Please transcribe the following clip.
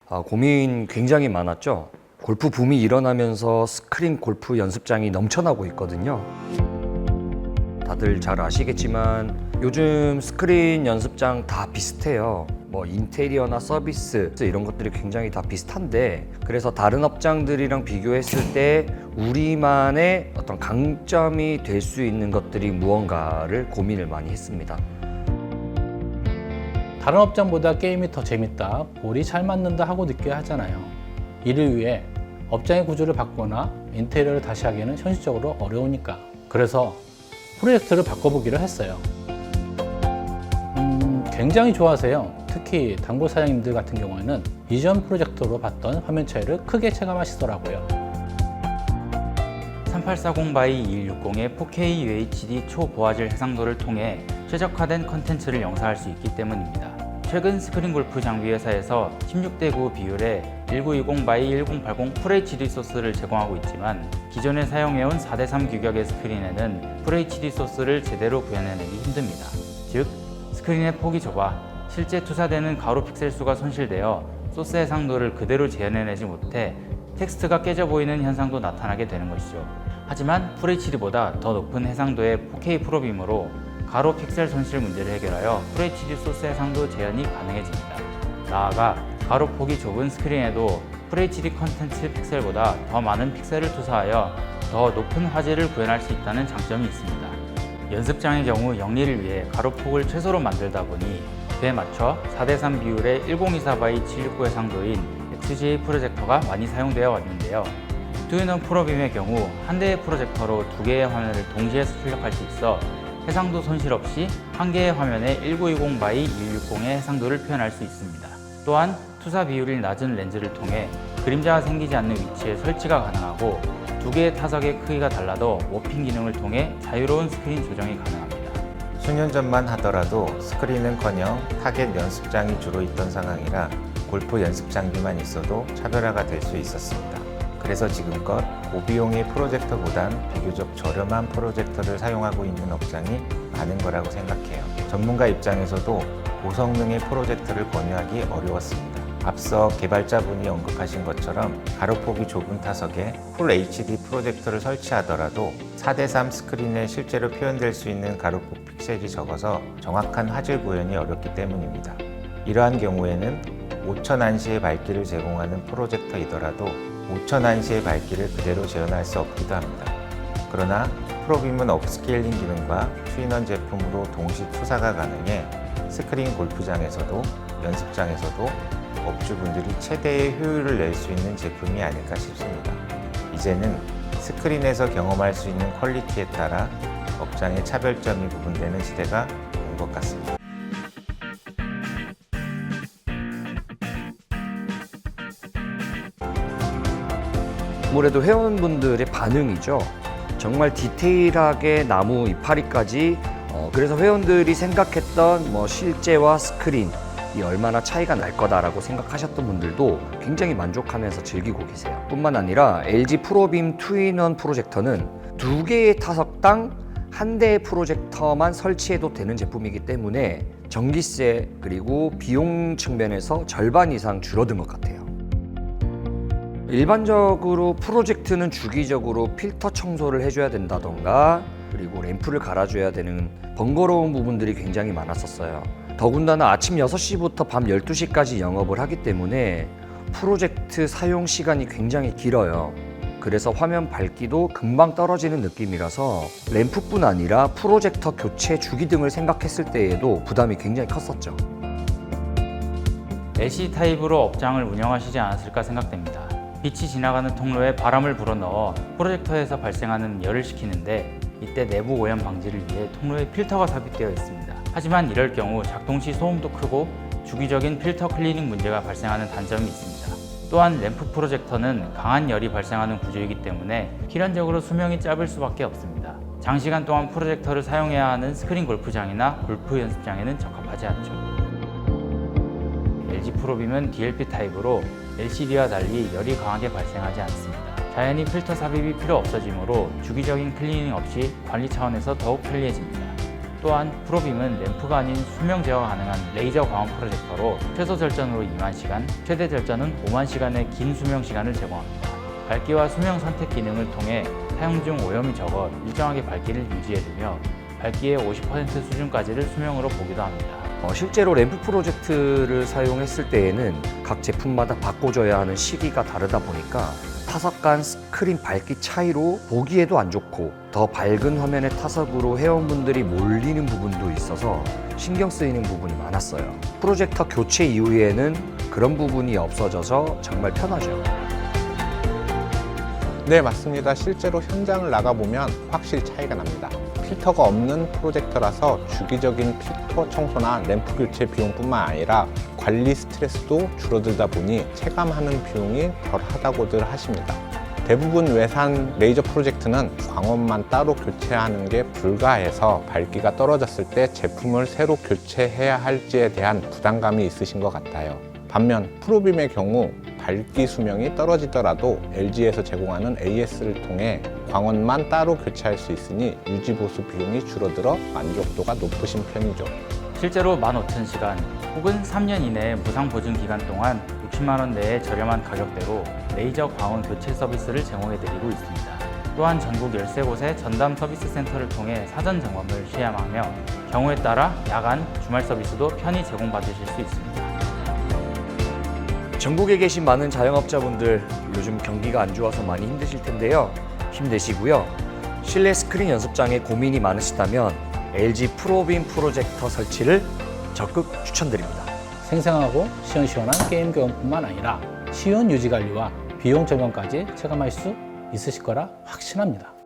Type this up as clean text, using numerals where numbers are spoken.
고민 굉장히 많았죠. 골프 붐이 일어나면서 스크린 골프 연습장이 넘쳐나고 있거든요. 다들 잘 아시겠지만 요즘 스크린 연습장 다 비슷해요. 뭐 인테리어나 서비스 이런 것들이 굉장히 다 비슷한데, 그래서 다른 업장들이랑 비교했을 때 우리만의 어떤 강점이 될 수 있는 것들이 무언가를 고민을 많이 했습니다. 다른 업장보다 게임이 더 재밌다, 볼이 잘 맞는다 하고 느껴야 하잖아요. 이를 위해 업장의 구조를 바꾸거나 인테리어를 다시 하기에는 현실적으로 어려우니까. 그래서 프로젝트를 바꿔보기로 했어요. 굉장히 좋아하세요. 특히 단골 사장님들 같은 경우에는 이전 프로젝터로 봤던 화면 차이를 크게 체감하시더라고요. 3840x2160의 4K UHD 초고화질 해상도를 통해 최적화된 컨텐츠를 영상할 수 있기 때문입니다. 최근 스크린 골프 장비 회사에서 16:9 비율의 1920x1080 FHD 소스를 제공하고 있지만, 기존에 사용해온 4:3 규격의 스크린에는 FHD 소스를 제대로 구현해내기 힘듭니다. 즉, 스크린의 폭이 좁아 실제 투사되는 가로 픽셀 수가 손실되어 소스 해상도를 그대로 재현해내지 못해 텍스트가 깨져 보이는 현상도 나타나게 되는 것이죠. 하지만 FHD보다 더 높은 해상도의 4K 프로빔으로 가로 픽셀 손실 문제를 해결하여 FHD 소스 해상도 재현이 가능해집니다. 나아가 가로 폭이 좁은 스크린에도 FHD 컨텐츠 픽셀보다 더 많은 픽셀을 투사하여 더 높은 화질을 구현할 수 있다는 장점이 있습니다. 연습장의 경우 영리를 위해 가로폭을 최소로 만들다 보니 그에 맞춰 4:3 비율의 1024x769 해상도인 XGA 프로젝터가 많이 사용되어 왔는데요. 투인원 프로빔의 경우 한 대의 프로젝터로 두 개의 화면을 동시에 출력할 수 있어 해상도 손실 없이 한 개의 화면에 1920x2160의 해상도를 표현할 수 있습니다. 또한 투사 비율이 낮은 렌즈를 통해 그림자가 생기지 않는 위치에 설치가 가능하고, 두 개의 타석의 크기가 달라도 워핑 기능을 통해 자유로운 스크린 조정이 가능합니다. 수년 전만 하더라도 스크린은커녕 타겟 연습장이 주로 있던 상황이라 골프 연습 장비만 있어도 차별화가 될 수 있었습니다. 그래서 지금껏 고비용의 프로젝터보단 비교적 저렴한 프로젝터를 사용하고 있는 업장이 많은 거라고 생각해요. 전문가 입장에서도 고성능의 프로젝터를 권유하기 어려웠습니다. 앞서 개발자분이 언급하신 것처럼 가로폭이 좁은 타석에 풀 HD 프로젝터를 설치하더라도 4:3 스크린에 실제로 표현될 수 있는 가로폭 픽셀이 적어서 정확한 화질 구현이 어렵기 때문입니다. 이러한 경우에는 5000안시의 밝기를 제공하는 프로젝터이더라도 5000안시의 밝기를 그대로 재현할 수 없기도 합니다. 그러나 프로빔은 업스케일링 기능과 투인원 제품으로 동시 투사가 가능해 스크린 골프장에서도 연습장에서도 업주분들이 최대의 효율을 낼 수 있는 제품이 아닐까 싶습니다. 이제는 스크린에서 경험할 수 있는 퀄리티에 따라 업장의 차별점이 구분되는 시대가 온 것 같습니다. 아무래도 회원분들의 반응이죠. 정말 디테일하게 나무 이파리까지, 그래서 회원들이 생각했던 실제와 스크린이 얼마나 차이가 날 거다라고 생각하셨던 분들도 굉장히 만족하면서 즐기고 계세요. 뿐만 아니라 LG 프로빔 투인원 프로젝터는 두 개의 타석당 한 대의 프로젝터만 설치해도 되는 제품이기 때문에 전기세 그리고 비용 측면에서 절반 이상 줄어든 것 같아요. 일반적으로 프로젝트는 주기적으로 필터 청소를 해줘야 된다던가, 그리고 램프를 갈아줘야 되는 번거로운 부분들이 굉장히 많았었어요. 더군다나 아침 6시부터 밤 12시까지 영업을 하기 때문에 프로젝트 사용 시간이 굉장히 길어요. 그래서 화면 밝기도 금방 떨어지는 느낌이라서 램프뿐 아니라 프로젝터 교체 주기 등을 생각했을 때에도 부담이 굉장히 컸었죠. LCD 타입으로 업장을 운영하시지 않았을까 생각됩니다. 빛이 지나가는 통로에 바람을 불어넣어 프로젝터에서 발생하는 열을 식히는데, 이때 내부 오염 방지를 위해 통로에 필터가 삽입되어 있습니다. 하지만 이럴 경우 작동 시 소음도 크고 주기적인 필터 클리닝 문제가 발생하는 단점이 있습니다. 또한 램프 프로젝터는 강한 열이 발생하는 구조이기 때문에 필연적으로 수명이 짧을 수밖에 없습니다. 장시간 동안 프로젝터를 사용해야 하는 스크린 골프장이나 골프 연습장에는 적합하지 않죠. LG 프로빔은 DLP 타입으로 LCD와 달리 열이 강하게 발생하지 않습니다. 자연히 필터 삽입이 필요 없어지므로 주기적인 클리닝 없이 관리 차원에서 더욱 편리해집니다. 또한 프로빔은 램프가 아닌 수명 제어가 가능한 레이저 광원 프로젝터로 최소 절전으로 2만 시간, 최대 절전은 5만 시간의 긴 수명 시간을 제공합니다. 밝기와 수명 선택 기능을 통해 사용 중 오염이 적어 일정하게 밝기를 유지해두며 밝기의 50% 수준까지를 수명으로 보기도 합니다. 실제로 램프 프로젝트를 사용했을 때에는 각 제품마다 바꿔줘야 하는 시기가 다르다 보니까 타석 간 스크린 밝기 차이로 보기에도 안 좋고 더 밝은 화면의 타석으로 회원분들이 몰리는 부분도 있어서 신경 쓰이는 부분이 많았어요. 프로젝터 교체 이후에는 그런 부분이 없어져서 정말 편하죠. 네, 맞습니다. 실제로 현장을 나가보면 확실히 차이가 납니다. 필터가 없는 프로젝터라서 주기적인 필터 청소나 램프 교체 비용뿐만 아니라 관리 스트레스도 줄어들다 보니 체감하는 비용이 덜하다고들 하십니다. 대부분 외산 레이저 프로젝트는 광원만 따로 교체하는 게 불가해서 밝기가 떨어졌을 때 제품을 새로 교체해야 할지에 대한 부담감이 있으신 것 같아요. 반면 프로빔의 경우 밝기 수명이 떨어지더라도 LG에서 제공하는 AS를 통해 광원만 따로 교체할 수 있으니 유지 보수 비용이 줄어들어 만족도가 높으신 편이죠. 실제로 15,000시간 혹은 3년 이내의 무상 보증 기간 동안 60만 원 내의 저렴한 가격대로 레이저 광원 교체 서비스를 제공해드리고 있습니다. 또한 전국 13곳의 전담 서비스 센터를 통해 사전 점검을 시행하며 경우에 따라 야간, 주말 서비스도 편히 제공받으실 수 있습니다. 전국에 계신 많은 자영업자분들 요즘 경기가 안 좋아서 많이 힘드실 텐데요. 힘내시고요. 실내 스크린 연습장에 고민이 많으시다면 LG 프로빔 프로젝터 설치를 적극 추천드립니다. 생생하고 시원시원한 게임 경험뿐만 아니라 쉬운 유지 관리와 비용 절감까지 체감할 수 있으실 거라 확신합니다.